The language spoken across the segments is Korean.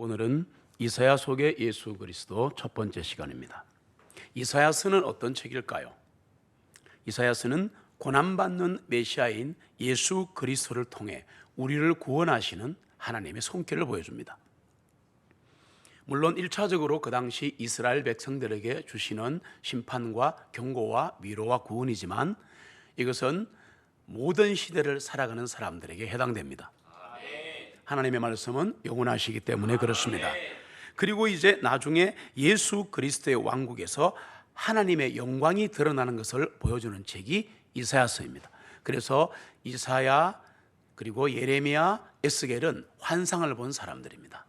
오늘은 이사야 속의 예수 그리스도 첫 번째 시간입니다. 이사야서는 어떤 책일까요? 이사야서는 고난받는 메시아인 예수 그리스도를 통해 우리를 구원하시는 하나님의 손길을 보여줍니다. 물론 1차적으로 그 당시 이스라엘 백성들에게 주시는 심판과 경고와 위로와 구원이지만 이것은 모든 시대를 살아가는 사람들에게 해당됩니다. 하나님의 말씀은 영원하시기 때문에 그렇습니다. 그리고 이제 나중에 예수 그리스도의 왕국에서 하나님의 영광이 드러나는 것을 보여주는 책이 이사야서입니다. 그래서 이사야 그리고 예레미야, 에스겔은 환상을 본 사람들입니다.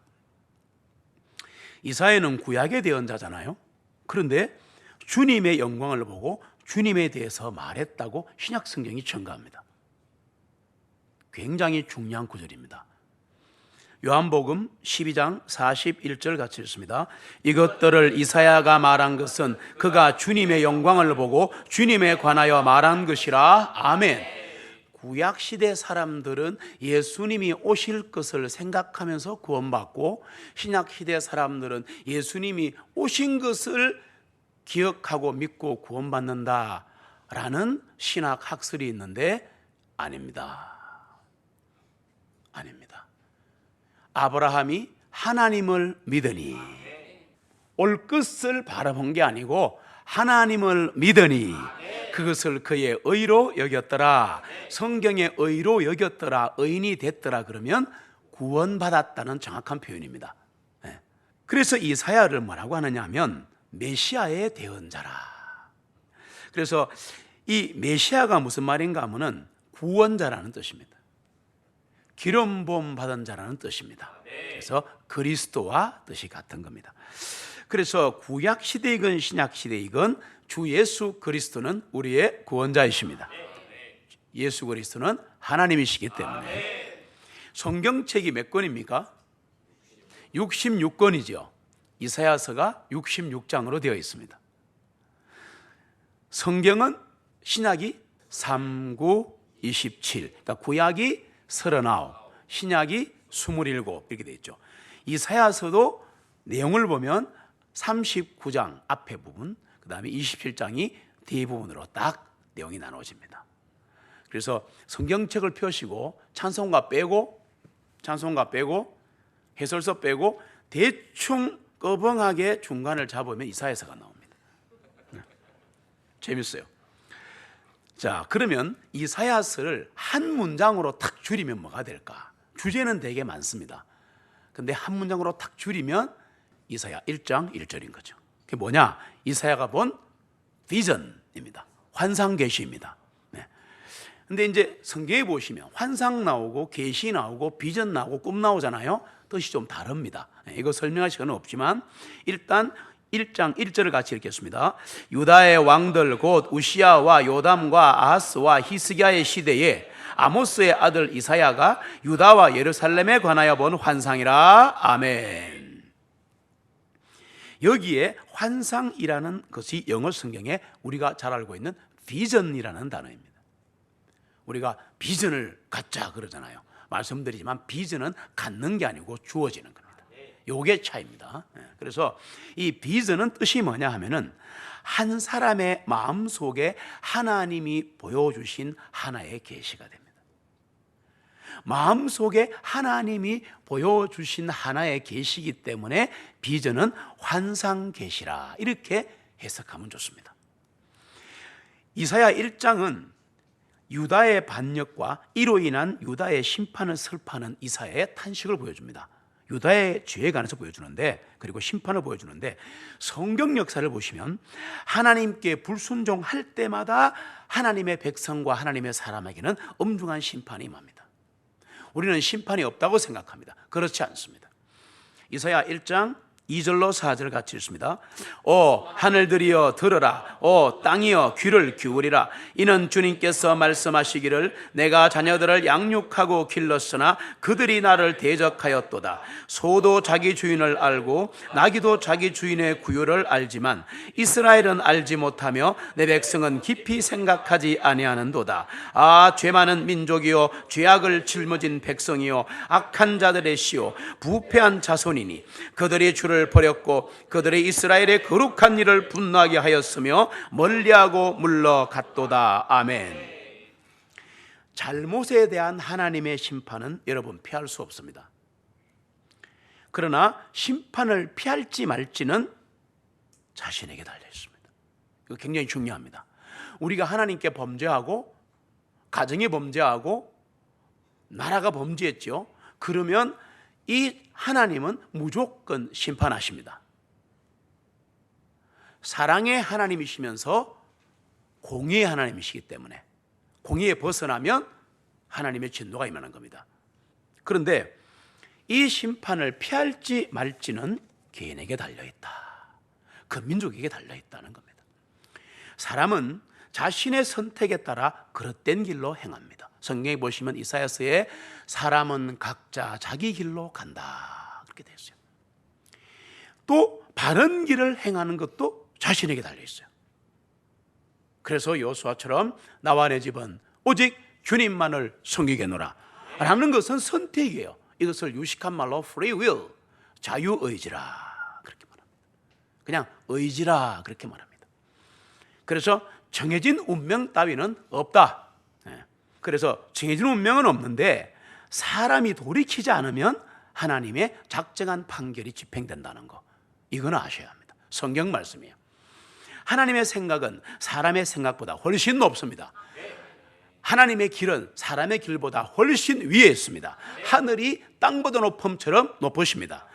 이사야는 구약의 대언자잖아요. 그런데 주님의 영광을 보고 주님에 대해서 말했다고 신약 성경이 증거합니다. 굉장히 중요한 구절입니다. 요한복음 12장 41절 같이 읽습니다. 이것들을 이사야가 말한 것은 그가 주님의 영광을 보고 주님에 관하여 말한 것이라. 아멘. 구약시대 사람들은 예수님이 오실 것을 생각하면서 구원받고, 신약시대 사람들은 예수님이 오신 것을 기억하고 믿고 구원받는다라는 신학 학설이 있는데 아닙니다. 아브라함이 하나님을 믿으니, 올 것을 바라본 게 아니고 하나님을 믿으니 그것을 그의 의로 여겼더라. 성경의 의로 여겼더라, 의인이 됐더라 그러면 구원받았다는 정확한 표현입니다. 그래서 이사야를 뭐라고 하느냐 하면 메시아의 대언자라. 그래서 이 메시아가 무슨 말인가 하면은 구원자라는 뜻입니다. 기름 부음 받은 자라는 뜻입니다. 그래서 그리스도와 뜻이 같은 겁니다. 그래서 구약 시대이건 신약 시대이건 주 예수 그리스도는 우리의 구원자이십니다. 예수 그리스도는 하나님이시기 때문에. 성경책이 몇 권입니까? 66권이죠. 이사야서가 66장으로 되어 있습니다. 성경은 신약이 39, 27, 그러니까 구약이 39, 신약이 27 이렇게 되어 있죠. 이사야서도 내용을 보면 39장 앞에 부분, 그 다음에 27장이 대부분으로 딱 내용이 나눠집니다. 그래서 성경책을 펴시고 찬송가 빼고 해설서 빼고 대충 꺼벙하게 중간을 잡으면 이사야서가 나옵니다. 재밌어요. 자, 그러면 이사야서를 한 문장으로 탁 줄이면 뭐가 될까? 주제는 되게 많습니다. 근데 한 문장으로 탁 줄이면 이사야 1장 1절인 거죠. 그게 뭐냐? 이사야가 본 비전입니다. 환상 계시입니다. 근데 이제 성경에 보시면 환상 나오고 계시 나오고 비전 나오고 꿈 나오잖아요. 뜻이 좀 다릅니다. 이거 설명할 시간은 없지만 일단 1장 1절을 같이 읽겠습니다. 유다의 왕들 곧 우시야와 요담과 아하스와 히스기야의 시대에 아모스의 아들 이사야가 유다와 예루살렘에 관하여 본 환상이라. 아멘. 여기에 환상이라는 것이 영어 성경에 우리가 잘 알고 있는 비전이라는 단어입니다. 우리가 비전을 갖자 그러잖아요. 말씀드리지만 비전은 갖는 게 아니고 주어지는 겁니다. 요게 차이입니다. 그래서 이 비전은 뜻이 뭐냐 하면은 한 사람의 마음속에 하나님이 보여주신 하나의 계시가 됩니다. 마음속에 하나님이 보여주신 하나의 계시이기 때문에 비전은 환상 계시라 이렇게 해석하면 좋습니다. 이사야 1장은 유다의 반역과 이로 인한 유다의 심판을 설파하는 이사야의 탄식을 보여줍니다. 유다의 죄에 관해서 보여주는데, 그리고 심판을 보여주는데, 성경 역사를 보시면 하나님께 불순종할 때마다 하나님의 백성과 하나님의 사람에게는 엄중한 심판이 임합니다. 우리는 심판이 없다고 생각합니다. 그렇지 않습니다. 이사야 1장 2절로 4절 같이 읽습니다. 오 하늘들이여 들으라, 오 땅이여 귀를 기울이라. 이는 주님께서 말씀하시기를 내가 자녀들을 양육하고 길렀으나 그들이 나를 대적하였도다. 소도 자기 주인을 알고 나귀도 자기 주인의 구유를 알지만 이스라엘은 알지 못하며 내 백성은 깊이 생각하지 아니하는도다. 아 죄 많은 민족이요 죄악을 짊어진 백성이요 악한 자들의 시요 부패한 자손이니 그들이 주를 버렸고 그들의 이스라엘의 거룩한 일을 분노하게 하였으며 멀리하고 물러갔도다. 아멘. 잘못에 대한 하나님의 심판은 여러분 피할 수 없습니다. 그러나 심판을 피할지 말지는 자신에게 달려 있습니다. 이거 굉장히 중요합니다. 우리가 하나님께 범죄하고 가정이 범죄하고 나라가 범죄했죠. 그러면 이 하나님은 무조건 심판하십니다. 사랑의 하나님이시면서 공의의 하나님이시기 때문에 공의에 벗어나면 하나님의 진노가 임하는 겁니다. 그런데 이 심판을 피할지 말지는 개인에게 달려있다. 그 민족에게 달려있다는 겁니다. 사람은 자신의 선택에 따라 그릇된 길로 행합니다. 성경에 보시면 이사야서에 사람은 각자 자기 길로 간다 그렇게 되어 있어요. 또 바른 길을 행하는 것도 자신에게 달려 있어요. 그래서 여호수아처럼 나와 내 집은 오직 주님만을 섬기겠노라 라는 것은 선택이에요. 이것을 유식한 말로 free will, 자유의지라 그렇게 말합니다. 그냥 의지라 그렇게 말합니다. 그래서 정해진 운명 따위는 없다. 그래서 정해진 운명은 없는데 사람이 돌이키지 않으면 하나님의 작정한 판결이 집행된다는 거, 이건 아셔야 합니다. 성경 말씀이에요. 하나님의 생각은 사람의 생각보다 훨씬 높습니다. 하나님의 길은 사람의 길보다 훨씬 위에 있습니다. 하늘이 땅보다 높음처럼 높으십니다.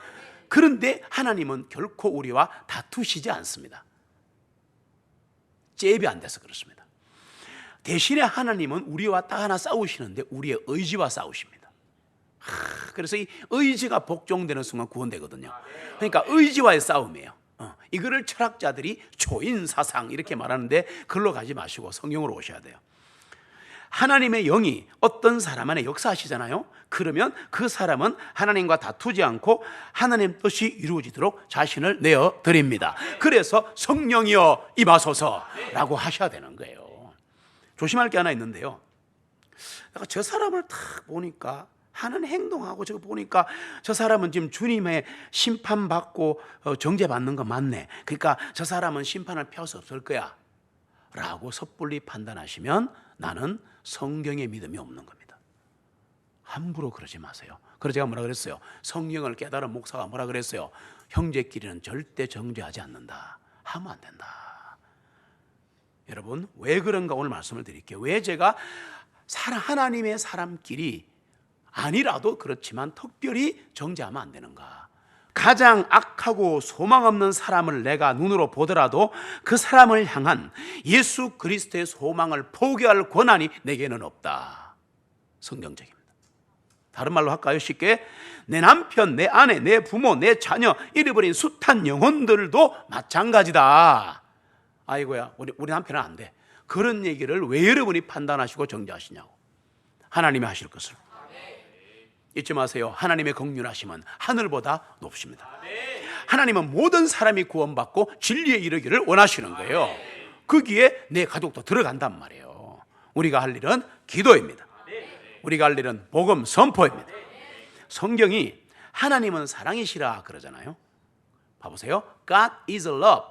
그런데 하나님은 결코 우리와 다투시지 않습니다. 잽이 안 돼서 그렇습니다. 대신에 하나님은 우리와 딱 하나 싸우시는데 우리의 의지와 싸우십니다. 그래서 이 의지가 복종되는 순간 구원되거든요. 그러니까 의지와의 싸움이에요. 이거를 철학자들이 초인사상 이렇게 말하는데 그걸로 가지 마시고 성경으로 오셔야 돼요. 하나님의 영이 어떤 사람 안에 역사하시잖아요. 그러면 그 사람은 하나님과 다투지 않고 하나님 뜻이 이루어지도록 자신을 내어 드립니다. 그래서 성령이여 임하소서라고 하셔야 되는 거예요. 조심할 게 하나 있는데요. 내가 저 사람을 딱 보니까 하는 행동하고 저거 보니까 저 사람은 지금 주님의 심판받고 정죄받는 거 맞네. 그러니까 저 사람은 심판을 피할 수 없을 거야 라고 섣불리 판단하시면 나는 성경의 믿음이 없는 겁니다. 함부로 그러지 마세요. 그래서 제가 뭐라 그랬어요? 성경을 깨달은 목사가 뭐라 그랬어요? 형제끼리는 절대 정죄하지 않는다. 하면 안 된다. 여러분 왜 그런가 오늘 말씀을 드릴게요. 왜 제가 하나님의 사람끼리 아니라도 그렇지만 특별히 정죄하면 안 되는가? 가장 악하고 소망 없는 사람을 내가 눈으로 보더라도 그 사람을 향한 예수 그리스도의 소망을 포기할 권한이 내게는 없다. 성경적입니다. 다른 말로 할까요? 쉽게 내 남편, 내 아내, 내 부모, 내 자녀 잃어버린 숱한 영혼들도 마찬가지다. 아이고야 우리 남편은 안 돼. 그런 얘기를 왜 여러분이 판단하시고 정죄하시냐고. 하나님이 하실 것을 잊지 마세요. 하나님의 긍휼하심은 하늘보다 높습니다. 하나님은 모든 사람이 구원받고 진리에 이르기를 원하시는 거예요. 거기에 내 가족도 들어간단 말이에요. 우리가 할 일은 기도입니다. 우리가 할 일은 복음 선포입니다. 성경이 하나님은 사랑이시라 그러잖아요. 봐보세요. God is love.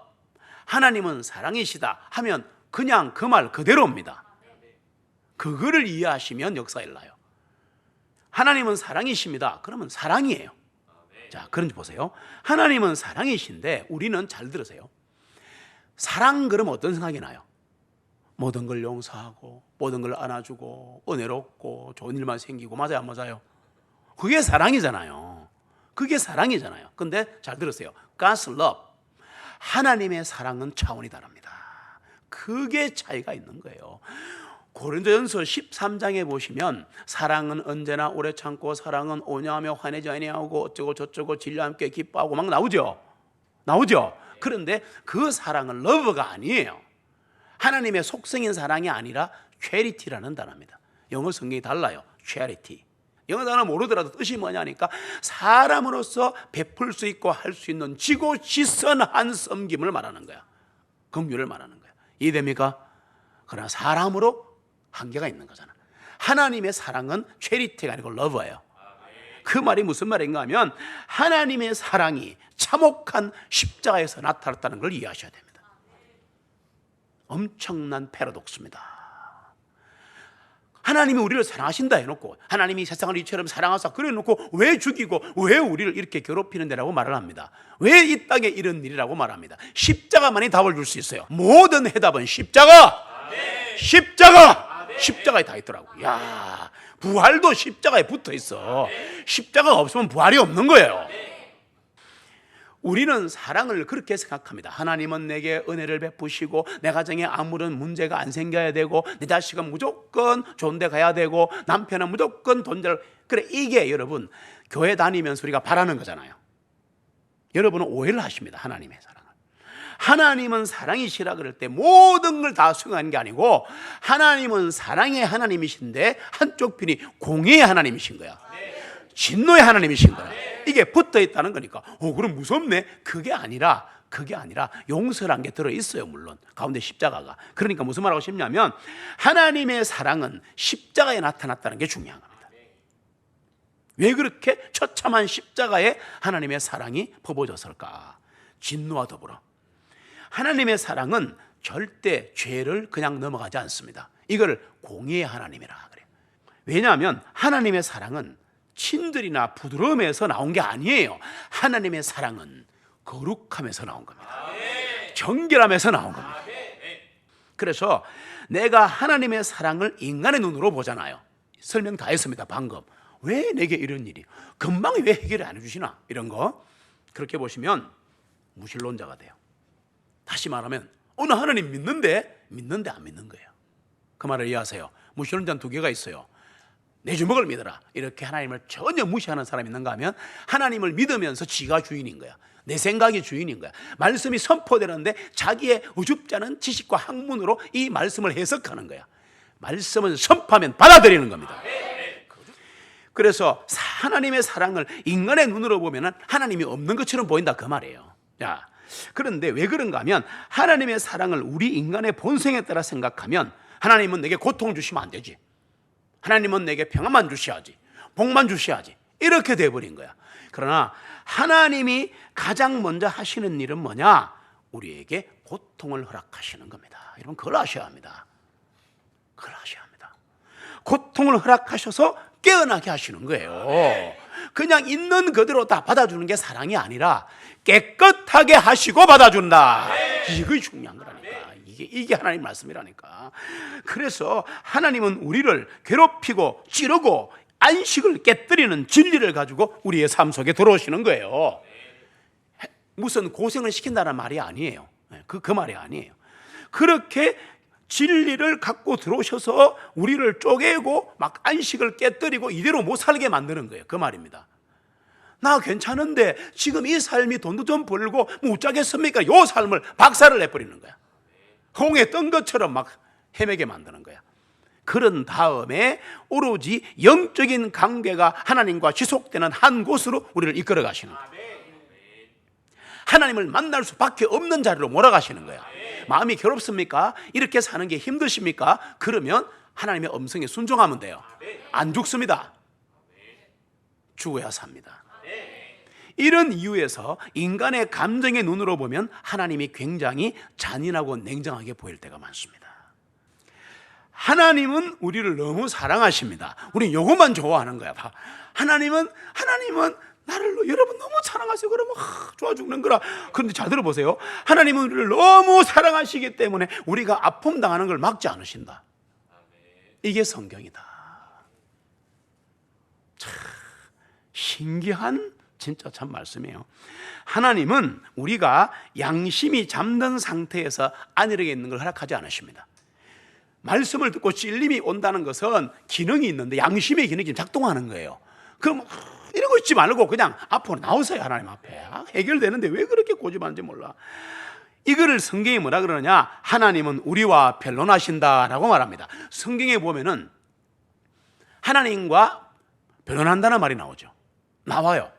하나님은 사랑이시다 하면 그냥 그 말 그대로입니다. 그거를 이해하시면 역사에 나요. 하나님은 사랑이십니다. 그러면 사랑이에요. 자, 그런지 보세요. 하나님은 사랑이신데 우리는 잘 들으세요. 사랑 그러면 어떤 생각이 나요? 모든 걸 용서하고 모든 걸 안아주고 은혜롭고 좋은 일만 생기고, 맞아요 안 맞아요? 그게 사랑이잖아요. 그게 사랑이잖아요. 근데 잘 들으세요. God's love, 하나님의 사랑은 차원이 다릅니다. 그게 차이가 있는 거예요. 고린도전서 13장에 보시면 사랑은 언제나 오래 참고 사랑은 온유하며 화내지 아니하고 어쩌고 저쩌고 진리와 함께 기뻐하고 막 나오죠. 나오죠? 그런데 그 사랑은 러브가 아니에요. 하나님의 속성인 사랑이 아니라 charity라는 단어입니다. 영어 성경이 달라요. charity. 영어 단어 모르더라도 뜻이 뭐냐니까 사람으로서 베풀 수 있고 할 수 있는 지고지선한 섬김을 말하는 거야. 긍휼을 말하는 거야. 이해됩니까? 그러나 사람으로 한계가 있는 거잖아. 하나님의 사랑은 charity가 아니고 love예요. 그 말이 무슨 말인가 하면 하나님의 사랑이 참혹한 십자가에서 나타났다는 걸 이해하셔야 됩니다. 엄청난 패러독스입니다. 하나님이 우리를 사랑하신다 해놓고 하나님이 세상을 이처럼 사랑하사 그래 놓고 왜 죽이고 왜 우리를 이렇게 괴롭히는 데라고 말을 합니다. 왜 이 땅에 이런 일이라고 말합니다. 십자가만이 답을 줄 수 있어요. 모든 해답은 십자가. 십자가에 다 있더라고. 야, 부활도 십자가에 붙어 있어. 십자가가 없으면 부활이 없는 거예요. 우리는 사랑을 그렇게 생각합니다. 하나님은 내게 은혜를 베푸시고 내 가정에 아무런 문제가 안 생겨야 되고 내 자식은 무조건 좋은 데 가야 되고 남편은 무조건 돈 잘. 그래, 이게 여러분 교회 다니면서 우리가 바라는 거잖아요. 여러분은 오해를 하십니다. 하나님의 사랑을. 하나님은 사랑이시라 그럴 때 모든 걸 다 수용하는 게 아니고 하나님은 사랑의 하나님이신데 한쪽 편이 공의의 하나님이신 거야. 진노의 하나님이신 거야. 이게 붙어 있다는 거니까 그럼 무섭네. 그게 아니라 용서란 게 들어있어요. 물론 가운데 십자가가. 그러니까 무슨 말하고 싶냐면 하나님의 사랑은 십자가에 나타났다는 게 중요한 겁니다. 왜 그렇게 처참한 십자가에 하나님의 사랑이 퍼부어졌을까? 진노와 더불어 하나님의 사랑은 절대 죄를 그냥 넘어가지 않습니다. 이걸 공의의 하나님이라 그래요. 왜냐하면 하나님의 사랑은 친들이나 부드러움에서 나온 게 아니에요. 하나님의 사랑은 거룩함에서 나온 겁니다. 정결함에서 나온 겁니다. 그래서 내가 하나님의 사랑을 인간의 눈으로 보잖아요. 설명 다 했습니다. 방금 왜 내게 이런 일이 금방 왜 해결을 안 해주시나 이런 거. 그렇게 보시면 무신론자가 돼요. 다시 말하면 나 하나님 믿는데 안 믿는 거예요. 그 말을 이해하세요. 무신론자는 두 개가 있어요. 내 주먹을 믿어라. 이렇게 하나님을 전혀 무시하는 사람이 있는가 하면 하나님을 믿으면서 지가 주인인 거야. 내 생각이 주인인 거야. 말씀이 선포되는데 자기의 우습지 않은 지식과 학문으로 이 말씀을 해석하는 거야. 말씀을 선포하면 받아들이는 겁니다. 그래서 하나님의 사랑을 인간의 눈으로 보면 하나님이 없는 것처럼 보인다 그 말이에요. 자, 그런데 왜 그런가 하면 하나님의 사랑을 우리 인간의 본성에 따라 생각하면 하나님은 내게 고통 주시면 안 되지. 하나님은 내게 평안만 주셔야지, 복만 주셔야지, 이렇게 돼버린 거야. 그러나 하나님이 가장 먼저 하시는 일은 뭐냐? 우리에게 고통을 허락하시는 겁니다. 여러분 그걸 아셔야 합니다. 그걸 아셔야 합니다. 고통을 허락하셔서 깨어나게 하시는 거예요. 그냥 있는 그대로 다 받아주는 게 사랑이 아니라 깨끗하게 하시고 받아준다. 이게 중요한 거라니까. 이게 하나님 말씀이라니까. 그래서 하나님은 우리를 괴롭히고 찌르고 안식을 깨뜨리는 진리를 가지고 우리의 삶 속에 들어오시는 거예요. 무슨 고생을 시킨다는 말이 아니에요. 그 말이 아니에요. 그렇게 진리를 갖고 들어오셔서 우리를 쪼개고 막 안식을 깨뜨리고 이대로 못 살게 만드는 거예요. 그 말입니다. 나 괜찮은데 지금 이 삶이 돈도 좀 벌고 못 자겠습니까? 이 삶을 박살을 내버리는 거야. 홍해 뜬 것처럼 막 헤매게 만드는 거야. 그런 다음에 오로지 영적인 관계가 하나님과 지속되는 한 곳으로 우리를 이끌어 가시는 거야. 하나님을 만날 수밖에 없는 자리로 몰아가시는 거야. 마음이 괴롭습니까? 이렇게 사는 게 힘드십니까? 그러면 하나님의 음성에 순종하면 돼요. 안 죽습니다. 죽어야 삽니다. 이런 이유에서 인간의 감정의 눈으로 보면 하나님이 굉장히 잔인하고 냉정하게 보일 때가 많습니다. 하나님은 우리를 너무 사랑하십니다. 우리는 이것만 좋아하는 거야. 하나님은 나를 여러분 너무 사랑하세요. 그러면 좋아 죽는 거라. 그런데 잘 들어보세요. 하나님은 우리를 너무 사랑하시기 때문에 우리가 아픔 당하는 걸 막지 않으신다. 이게 성경이다. 참 신기한 진짜 참 말씀이에요. 하나님은 우리가 양심이 잠든 상태에서 안일하게 있는 걸 허락하지 않으십니다. 말씀을 듣고 찔림이 온다는 것은 기능이 있는데 양심의 기능이 작동하는 거예요. 그럼 이러고 있지 말고 그냥 앞으로 나오세요. 하나님 앞에. 해결되는데 왜 그렇게 고집하는지 몰라. 이거를 성경이 뭐라 그러느냐, 하나님은 우리와 변론하신다라고 말합니다. 성경에 보면은 하나님과 변론한다는 말이 나와요.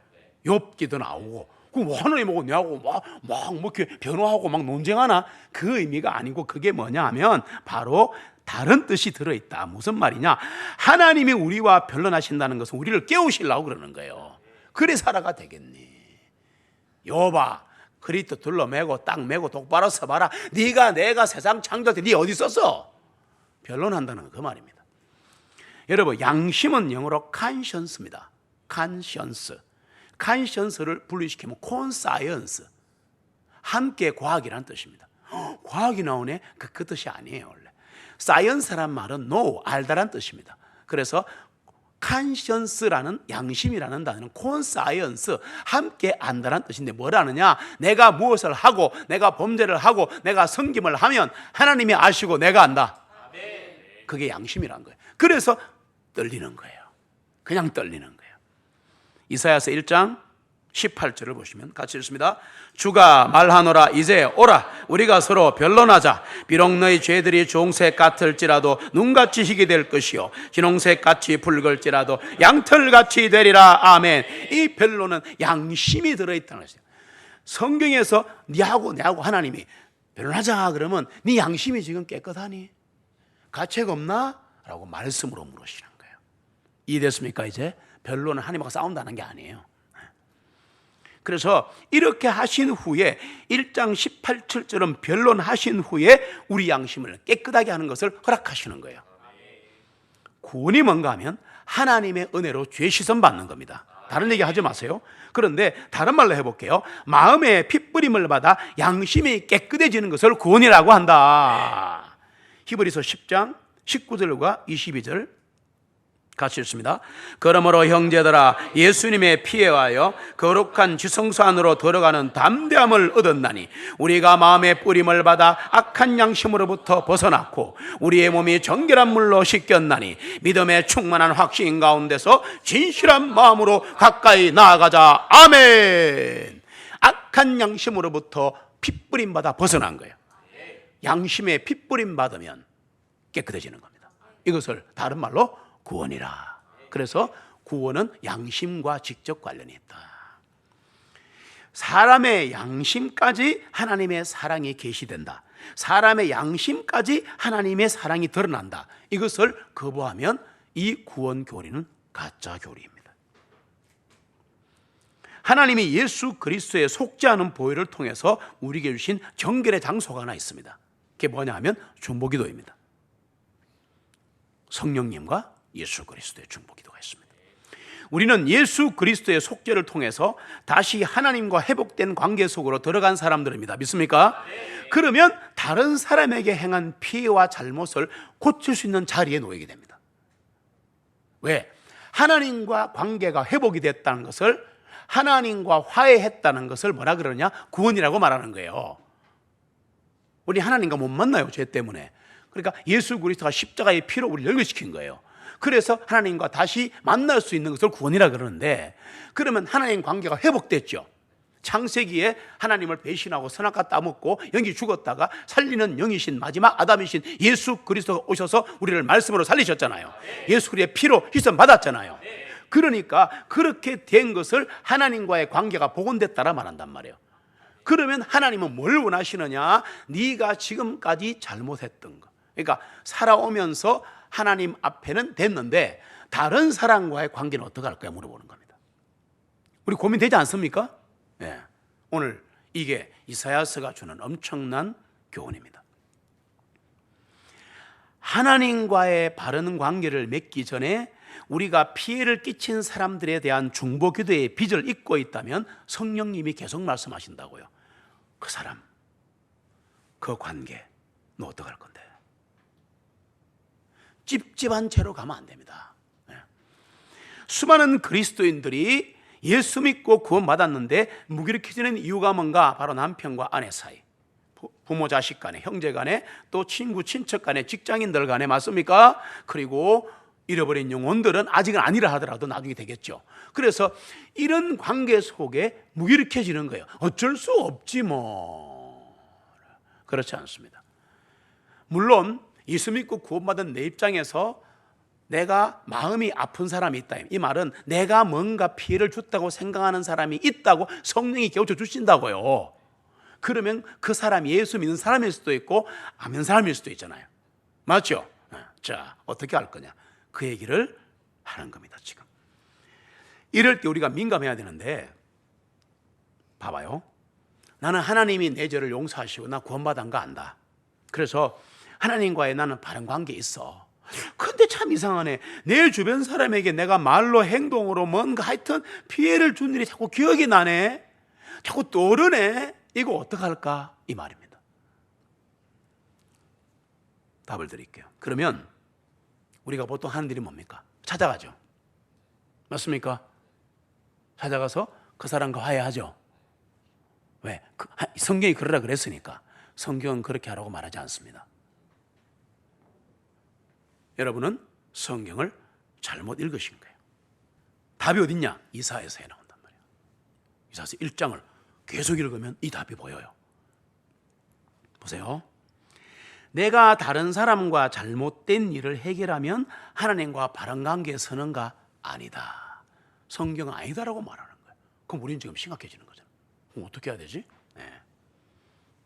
욥기도 나오고. 그럼 하나님하고 내하고 막 이렇게 변호하고 막 논쟁하나? 그 의미가 아니고, 그게 뭐냐 하면 바로 다른 뜻이 들어있다. 무슨 말이냐, 하나님이 우리와 변론하신다는 것은 우리를 깨우시려고 그러는 거예요. 그래 살아가 되겠니? 욥아, 그리스도 둘러매고 딱 매고 똑바로 서봐라. 내가 세상 창조할 때 네 어디 있었어? 변론한다는 그 말입니다. 여러분, 양심은 영어로 conscience입니다. conscience를 분리시키면 콘사이언스, 함께 과학이라는 뜻입니다. 과학이 나오네? 그 뜻이 아니에요. 원래 사이언스란 말은 know, 알다란 뜻입니다. 그래서 conscience라는, 양심이라는 단어는 콘사이언스, 함께 안다란 뜻인데, 뭐라느냐, 내가 무엇을 하고 내가 범죄를 하고 내가 섬김을 하면 하나님이 아시고 내가 안다. 그게 양심이란 거예요. 그래서 떨리는 거예요. 그냥 떨리는 거예요. 이사야서 1장 18절을 보시면 같이 읽습니다. 주가 말하노라, 이제 오라, 우리가 서로 변론하자. 비록 너희 죄들이 종색 같을지라도 눈같이 희게 될 것이요 진홍색 같이 붉을지라도 양털같이 되리라. 아멘. 이 변론은 양심이 들어있다는 것이에요. 성경에서 니하고 내하고 하나님이 변론하자 그러면 네 양심이 지금 깨끗하니? 가책 없나? 라고 말씀으로 물으시는 거예요. 이해됐습니까? 이제 변론은 하나님하고 싸운다는 게 아니에요. 그래서 이렇게 하신 후에 1장 18절처럼 변론하신 후에 우리 양심을 깨끗하게 하는 것을 허락하시는 거예요. 구원이 뭔가 하면 하나님의 은혜로 죄 씻음 받는 겁니다. 다른 얘기 하지 마세요. 그런데 다른 말로 해볼게요. 마음의 핏부림을 받아 양심이 깨끗해지는 것을 구원이라고 한다. 히브리서 10장 19절과 22절 같이 읽습니다. 그러므로 형제들아, 예수님의 피에 하여 거룩한 지성소 안으로 들어가는 담대함을 얻었나니, 우리가 마음의 뿌림을 받아 악한 양심으로부터 벗어났고 우리의 몸이 정결한 물로 씻겼나니, 믿음의 충만한 확신 가운데서 진실한 마음으로 가까이 나아가자. 아멘. 악한 양심으로부터 핏부림 받아 벗어난 거예요. 양심의 핏부림 받으면 깨끗해지는 겁니다. 이것을 다른 말로 구원이라. 그래서 구원은 양심과 직접 관련이 있다. 사람의 양심까지 하나님의 사랑이 계시된다. 사람의 양심까지 하나님의 사랑이 드러난다. 이것을 거부하면 이 구원 교리는 가짜 교리입니다. 하나님이 예수 그리스도의 속지 않은 보혈을 통해서 우리에게 주신 정결의 장소가 하나 있습니다. 그게 뭐냐 하면 중보기도입니다. 성령님과 예수 그리스도의 중보기도가 있습니다. 우리는 예수 그리스도의 속죄를 통해서 다시 하나님과 회복된 관계 속으로 들어간 사람들입니다. 믿습니까? 그러면 다른 사람에게 행한 피해와 잘못을 고칠 수 있는 자리에 놓이게 됩니다. 왜? 하나님과 관계가 회복이 됐다는 것을, 하나님과 화해했다는 것을 뭐라 그러냐? 구원이라고 말하는 거예요. 우리 하나님과 못 만나요, 죄 때문에. 그러니까 예수 그리스도가 십자가의 피로 우리를 연결시킨 거예요. 그래서 하나님과 다시 만날 수 있는 것을 구원이라 그러는데, 그러면 하나님 관계가 회복됐죠. 창세기에 하나님을 배신하고 선악과 따먹고 영이 죽었다가 살리는 영이신 마지막 아담이신 예수 그리스도가 오셔서 우리를 말씀으로 살리셨잖아요. 예수 그리스도의 피로 희생 받았잖아요. 그러니까 그렇게 된 것을 하나님과의 관계가 복원됐다라 말한단 말이에요. 그러면 하나님은 뭘 원하시느냐? 네가 지금까지 잘못했던 거, 그러니까 살아오면서 하나님 앞에는 됐는데 다른 사람과의 관계는 어떻게 할까 물어보는 겁니다. 우리 고민되지 않습니까? 네. 오늘 이게 이사야서가 주는 엄청난 교훈입니다. 하나님과의 바른 관계를 맺기 전에 우리가 피해를 끼친 사람들에 대한 중보 기도의 빚을 잊고 있다면 성령님이 계속 말씀하신다고요. 그 사람, 그 관계, 너 어떡할 건데? 찝찝한 채로 가면 안 됩니다. 수많은 그리스도인들이 예수 믿고 구원받았는데 무기력해지는 이유가 뭔가? 바로 남편과 아내 사이, 부모 자식 간에, 형제 간에, 또 친구 친척 간에, 직장인들 간에, 맞습니까? 그리고 잃어버린 영혼들은 아직은 아니라 하더라도 나중에 되겠죠. 그래서 이런 관계 속에 무기력해지는 거예요. 어쩔 수 없지 뭐. 그렇지 않습니다. 물론 예수 믿고 구원받은 내 입장에서 내가 마음이 아픈 사람이 있다, 이 말은 내가 뭔가 피해를 줬다고 생각하는 사람이 있다고 성령이 깨우쳐 주신다고요. 그러면 그 사람이 예수 믿는 사람일 수도 있고 안 믿는 사람일 수도 있잖아요. 맞죠? 자, 어떻게 할 거냐, 그 얘기를 하는 겁니다. 지금 이럴 때 우리가 민감해야 되는데, 봐봐요. 나는 하나님이 내 죄를 용서하시고 나 구원받은 거 안다. 그래서 하나님과의 나는 바른 관계에 있어. 근데 참 이상하네. 내 주변 사람에게 내가 말로 행동으로 뭔가 하여튼 피해를 준 일이 자꾸 기억이 나네. 자꾸 떠오르네. 이거 어떡할까? 이 말입니다. 답을 드릴게요. 그러면 우리가 보통 하는 일이 뭡니까? 찾아가죠. 맞습니까? 찾아가서 그 사람과 화해하죠. 왜? 성경이 그러라 그랬으니까. 성경은 그렇게 하라고 말하지 않습니다. 여러분은 성경을 잘못 읽으신 거예요. 답이 어딨냐? 이사야서에 나온단 말이에요. 이사야서 1장을 계속 읽으면 이 답이 보여요. 보세요. 내가 다른 사람과 잘못된 일을 해결하면 하나님과 바른 관계에 서는가? 아니다. 성경은 아니다라고 말하는 거예요. 그럼 우리는 지금 심각해지는 거잖아요. 그럼 어떻게 해야 되지?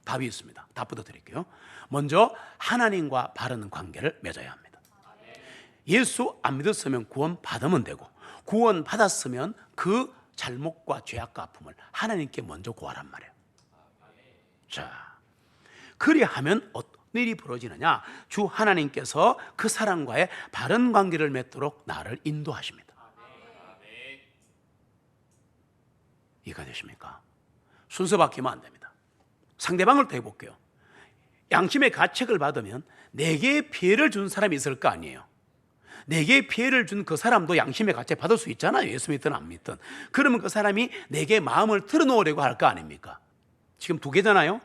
답이 있습니다. 답부터 드릴게요. 먼저 하나님과 바른 관계를 맺어야 합니다. 예수 안 믿었으면 구원 받으면 되고, 구원 받았으면 그 잘못과 죄악과 아픔을 하나님께 먼저 구하란 말이에요. 자, 그리하면 어떤 일이 벌어지느냐? 주 하나님께서 그 사람과의 바른 관계를 맺도록 나를 인도하십니다. 이해가 되십니까? 순서 바뀌면 안 됩니다. 상대방을 또 해볼게요. 양심의 가책을 받으면 내게 피해를 준 사람이 있을 거 아니에요. 내게 피해를 준 그 사람도 양심의 가책 받을 수 있잖아요. 예수 믿든 안 믿든. 그러면 그 사람이 내게 마음을 털어놓으려고 할 거 아닙니까? 지금 두 개잖아요.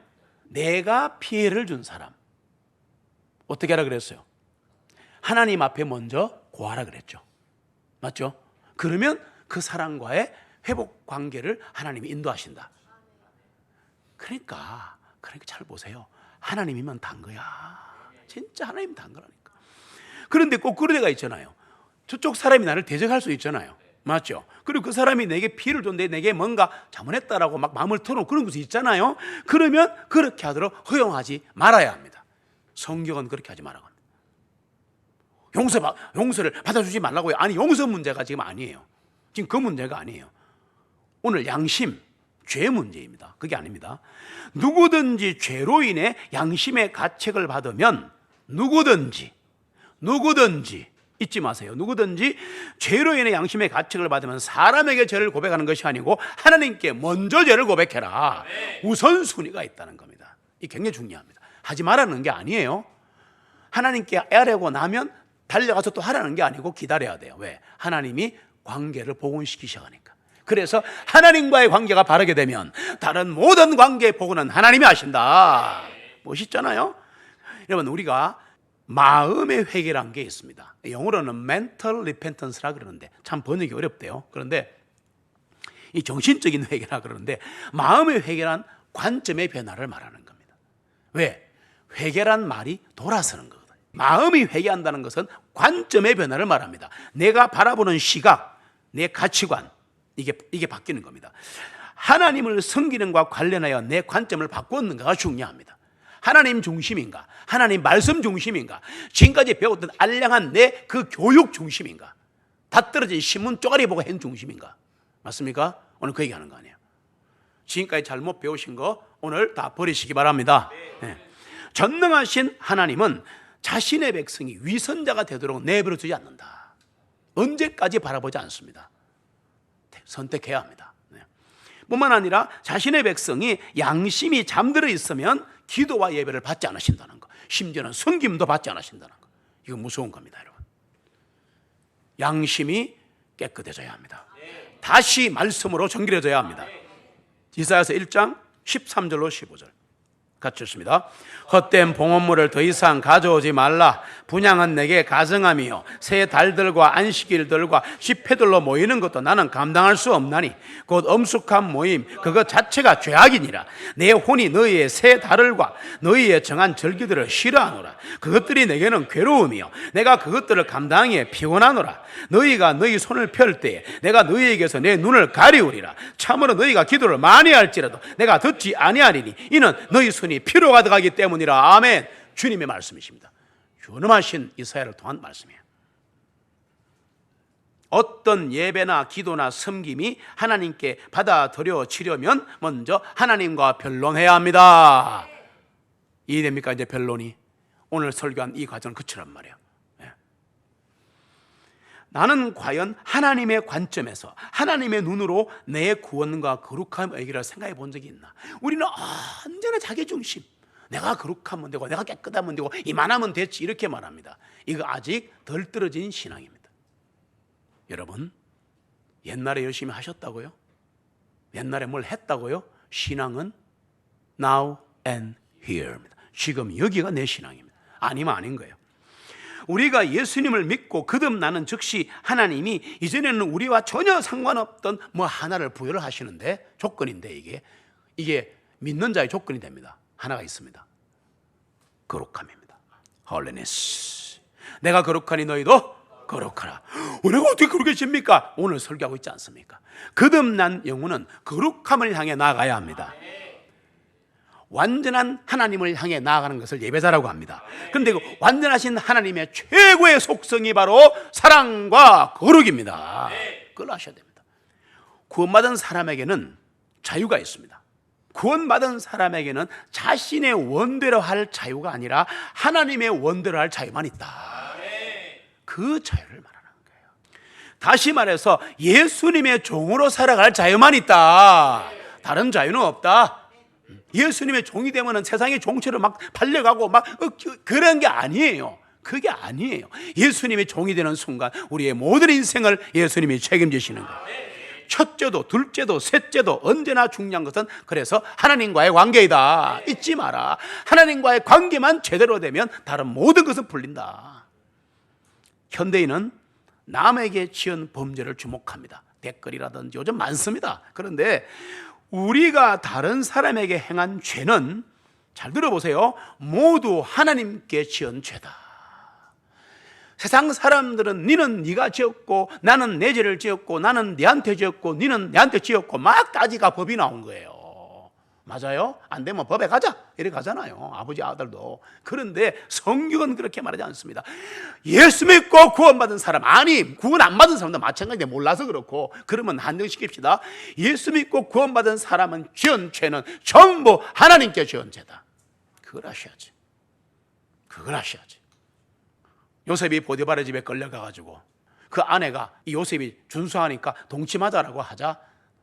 내가 피해를 준 사람 어떻게 하라 그랬어요? 하나님 앞에 먼저 고하라 그랬죠. 맞죠? 그러면 그 사람과의 회복 관계를 하나님이 인도하신다. 그러니까 잘 보세요. 하나님이면 단 거야. 진짜 하나님 단 거라니까. 그런데 꼭 그런 데가 있잖아요. 저쪽 사람이 나를 대적할 수 있잖아요. 맞죠? 그리고 그 사람이 내게 피해를 줬는데 내게 뭔가 잘못했다라고 막 마음을 털어놓고 그런 것이 있잖아요. 그러면 그렇게 하도록 허용하지 말아야 합니다. 성경은 그렇게 하지 말라고 합니다. 용서를 받아주지 말라고요. 아니, 용서 문제가 지금 아니에요. 지금 그 문제가 아니에요. 오늘 양심, 죄 문제입니다. 그게 아닙니다. 누구든지 죄로 인해 양심의 가책을 받으면 누구든지 잊지 마세요. 누구든지 죄로 인해 양심의 가책을 받으면 사람에게 죄를 고백하는 것이 아니고 하나님께 먼저 죄를 고백해라. 우선순위가 있다는 겁니다. 이게 굉장히 중요합니다. 하지 말라는 게 아니에요. 하나님께 하려고 나면 달려가서 또 하라는 게 아니고 기다려야 돼요. 왜? 하나님이 관계를 복원시키셔야 하니까. 그래서 하나님과의 관계가 바르게 되면 다른 모든 관계의 복원은 하나님이 하신다. 멋있잖아요. 여러분, 우리가 마음의 회개라는 게 있습니다. 영어로는 mental repentance라 그러는데 참 번역이 어렵대요. 그런데 이 정신적인 회개라 그러는데, 마음의 회개란 관점의 변화를 말하는 겁니다. 왜? 회개란 말이 돌아서는 거거든요. 마음이 회개한다는 것은 관점의 변화를 말합니다. 내가 바라보는 시각, 내 가치관, 이게 바뀌는 겁니다. 하나님을 섬기는 것과 관련하여 내 관점을 바꾸는가가 중요합니다. 하나님 중심인가? 하나님 말씀 중심인가? 지금까지 배웠던 알량한 내 그 교육 중심인가? 다 떨어진 신문 쪼가리 보고 한 중심인가? 맞습니까? 오늘 그 얘기하는 거 아니에요. 지금까지 잘못 배우신 거 오늘 다 버리시기 바랍니다. 네. 전능하신 하나님은 자신의 백성이 위선자가 되도록 내버려 두지 않는다. 언제까지 바라보지 않습니다. 선택해야 합니다. 네. 뿐만 아니라 자신의 백성이 양심이 잠들어 있으면 기도와 예배를 받지 않으신다는 것, 심지어는 섬김도 받지 않으신다는 것. 이거 무서운 겁니다, 여러분. 양심이 깨끗해져야 합니다. 다시 말씀으로 정결해져야 합니다. 이사야서 1장 13절로 15절. 같이 읽습니다. 헛된 봉헌물을 더 이상 가져오지 말라. 분향은 내게 가증함이요 새 달들과 안식일들과 집회들로 모이는 것도 나는 감당할 수 없나니 곧 엄숙한 모임 그것 자체가 죄악이니라. 내 혼이 너희의 새 달을과 너희의 정한 절기들을 싫어하노라. 그것들이 내게는 괴로움이요 내가 그것들을 감당하기에 피곤하노라. 너희가 너희 손을 펼 때에 내가 너희에게서 내 눈을 가리우리라. 참으로 너희가 기도를 많이 할지라도 내가 듣지 아니하리니 이는 너희 손이 피로 가득하기 때문이라. 아멘. 주님의 말씀이십니다. 유능하신 이사야를 통한 말씀이에요. 어떤 예배나 기도나 섬김이 하나님께 받아들여지려면 먼저 하나님과 변론해야 합니다. 이해됩니까? 이제 변론이 오늘 설교한 이 과정은 그처럼 말이에요. 나는 과연 하나님의 관점에서 하나님의 눈으로 내 구원과 거룩함의 얘기를 생각해 본 적이 있나? 우리는 언제나 자기중심, 내가 거룩하면 되고 내가 깨끗하면 되고 이만하면 됐지 이렇게 말합니다. 이거 아직 덜 떨어진 신앙입니다. 여러분, 옛날에 열심히 하셨다고요? 옛날에 뭘 했다고요? 신앙은 now and here입니다. 지금 여기가 내 신앙입니다. 아니면 아닌 거예요. 우리가 예수님을 믿고 거듭나는 즉시 하나님이 이전에는 우리와 전혀 상관없던 뭐 하나를 부여를 하시는데, 조건인데 이게 믿는 자의 조건이 됩니다. 하나가 있습니다. 거룩함입니다. holiness. 내가 거룩하니 너희도 거룩하라. 내가 어떻게 거룩해집니까? 오늘 설교하고 있지 않습니까? 거듭난 영혼은 거룩함을 향해 나아가야 합니다. 완전한 하나님을 향해 나아가는 것을 예배자라고 합니다. 그런데 그 완전하신 하나님의 최고의 속성이 바로 사랑과 거룩입니다. 그걸 아셔야 됩니다. 구원받은 사람에게는 자유가 있습니다. 구원받은 사람에게는 자신의 원대로 할 자유가 아니라 하나님의 원대로 할 자유만 있다. 그 자유를 말하는 거예요. 다시 말해서 예수님의 종으로 살아갈 자유만 있다. 다른 자유는 없다. 예수님의 종이 되면 세상의 종처럼 막 팔려가고 막 그런 게 아니에요. 그게 아니에요. 예수님의 종이 되는 순간 우리의 모든 인생을 예수님이 책임지시는 거예요. 첫째도 둘째도 셋째도 언제나 중요한 것은 그래서 하나님과의 관계이다. 잊지 마라. 하나님과의 관계만 제대로 되면 다른 모든 것은 풀린다. 현대인은 남에게 지은 범죄를 주목합니다. 댓글이라든지 요즘 많습니다. 그런데 우리가 다른 사람에게 행한 죄는, 잘 들어보세요, 모두 하나님께 지은 죄다. 세상 사람들은 니는 네가 지었고 나는 내 죄를 지었고 나는 네한테 지었고 니는 내한테 지었고 막 따지가 법이 나온 거예요. 맞아요? 안 되면 법에 가자 이렇게 가잖아요. 아버지 아들도. 그런데 성경은 그렇게 말하지 않습니다. 예수 믿고 구원받은 사람, 아니 구원 안 받은 사람도 마찬가지인데 몰라서 그렇고, 그러면 한정시킵시다. 예수 믿고 구원받은 사람은 지은 죄는 전부 하나님께 지은 죄다. 그걸 아셔야지. 그걸 아셔야지. 요셉이 보디발의 집에 끌려가가지고 그 아내가 이 요셉이 준수하니까 동침하자라고 하자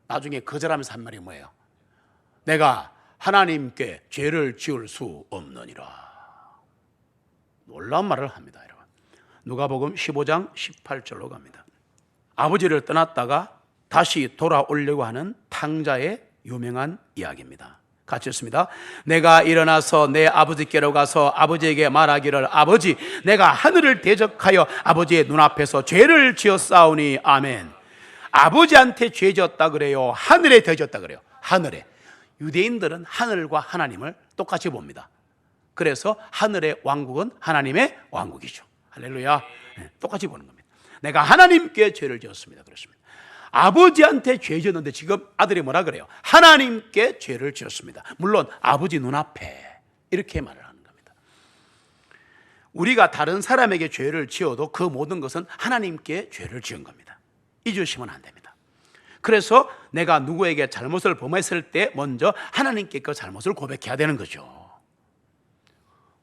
나중에 거절하면서 한 말이 뭐예요? 내가 하나님께 죄를 지을 수 없느니라. 놀라운 말을 합니다, 여러분. 누가복음 15장 18절로 갑니다. 아버지를 떠났다가 다시 돌아오려고 하는 탕자의 유명한 이야기입니다. 같이 읽습니다. 내가 일어나서 내 아버지께로 가서 아버지에게 말하기를, 아버지, 내가 하늘을 대적하여 아버지의 눈앞에서 죄를 지었사오니. 아멘. 아버지한테 죄 지었다 그래요? 하늘에 대졌다 그래요? 하늘에. 유대인들은 하늘과 하나님을 똑같이 봅니다. 그래서 하늘의 왕국은 하나님의 왕국이죠. 할렐루야. 똑같이 보는 겁니다. 내가 하나님께 죄를 지었습니다. 그렇습니다. 아버지한테 죄 지었는데 지금 아들이 뭐라 그래요? 하나님께 죄를 지었습니다. 물론 아버지 눈앞에, 이렇게 말을 하는 겁니다. 우리가 다른 사람에게 죄를 지어도 그 모든 것은 하나님께 죄를 지은 겁니다. 잊으시면 안 됩니다. 그래서 내가 누구에게 잘못을 범했을 때 먼저 하나님께 그 잘못을 고백해야 되는 거죠.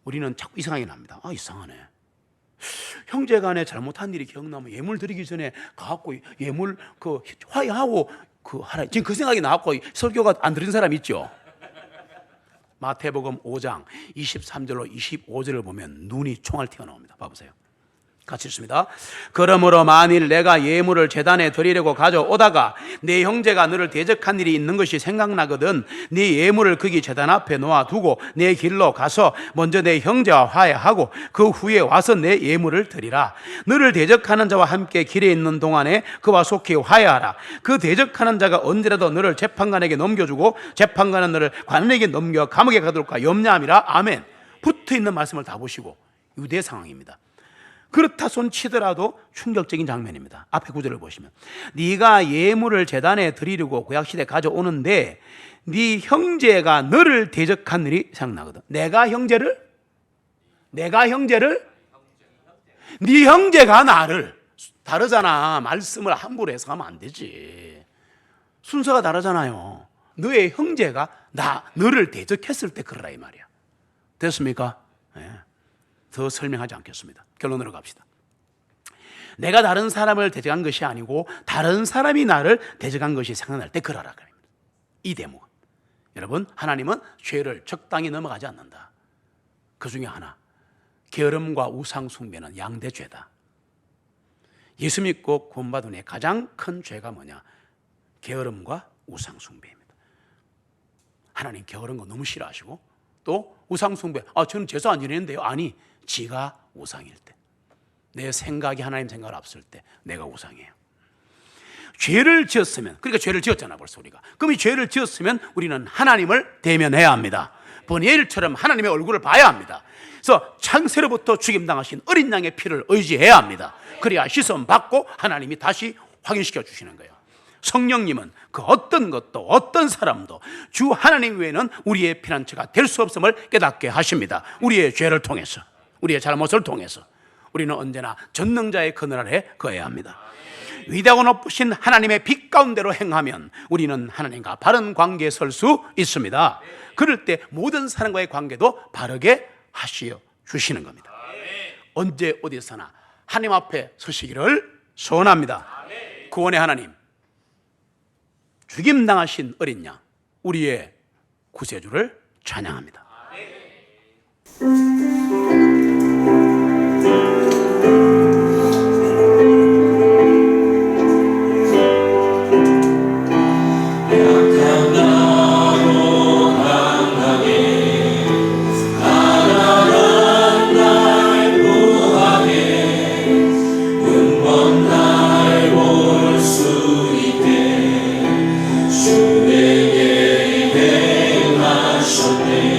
우리는 자꾸 이상하게 납니다. 이상하네. 형제간에 잘못한 일이 기억나면 예물 드리기 전에 가갖고 예물 화해하고 하라. 지금 그 생각이 나갖고 설교가 안 들은 사람 있죠. 마태복음 5장 23절로 25절을 보면 눈이 총알 튀어나옵니다. 봐보세요. 같이 읽습니다. 그러므로 만일 내가 예물을 제단에 드리려고 가져오다가 네 형제가 너를 대적한 일이 있는 것이 생각나거든 네 예물을 거기 제단 앞에 놓아두고 내 길로 가서 먼저 내 형제와 화해하고 그 후에 와서 내 예물을 드리라. 너를 대적하는 자와 함께 길에 있는 동안에 그와 속히 화해하라. 그 대적하는 자가 언제라도 너를 재판관에게 넘겨주고 재판관은 너를 관원에게 넘겨 감옥에 가둘까 염려함이라. 아멘. 붙어있는 말씀을 다 보시고 유대 상황입니다. 그렇다 손 치더라도 충격적인 장면입니다. 앞에 구절을 보시면 네가 예물을 제단에 드리려고 구약시대에 가져오는데 네 형제가 너를 대적한 일이 생각나거든. 내가 형제를 네 형제가 나를 다르잖아. 말씀을 함부로 해석하면 안 되지. 순서가 다르잖아요. 너의 형제가 너를 대적했을 때 그러라 이 말이야. 됐습니까? 네. 더 설명하지 않겠습니다. 결론으로 갑시다. 내가 다른 사람을 대적한 것이 아니고 다른 사람이 나를 대적한 것이 생각날 때 그러라. 이 대목은 여러분, 하나님은 죄를 적당히 넘어가지 않는다. 그 중에 하나, 게으름과 우상 숭배는 양대죄다. 예수 믿고 구원받은 후에 가장 큰 죄가 뭐냐? 게으름과 우상 숭배입니다. 하나님 게으른 거 너무 싫어하시고 또 우상 숭배, 저는 제사 안 지내는데요. 아니, 지가 우상일 때, 내 생각이 하나님 생각을 앞설 때 내가 우상이에요. 죄를 지었으면, 그러니까 죄를 지었잖아 벌써 우리가. 그럼 이 죄를 지었으면 우리는 하나님을 대면해야 합니다. 번예일처럼 하나님의 얼굴을 봐야 합니다. 그래서 창세로부터 죽임당하신 어린 양의 피를 의지해야 합니다. 그래야 시선 받고 하나님이 다시 확인시켜 주시는 거예요. 성령님은 그 어떤 것도 어떤 사람도 주 하나님 외에는 우리의 피난처가 될 수 없음을 깨닫게 하십니다. 우리의 죄를 통해서, 우리의 잘못을 통해서 우리는 언제나 전능자의 그늘 아래 거해야 합니다. 위대하고 높으신 하나님의 빛 가운데로 행하면 우리는 하나님과 바른 관계에 설 수 있습니다. 그럴 때 모든 사람과의 관계도 바르게 하시어 주시는 겁니다. 언제 어디서나 하나님 앞에 서시기를 소원합니다. 구원의 하나님, 죽임당하신 어린 양, 우리의 구세주를 찬양합니다. 주에게 행하셨네.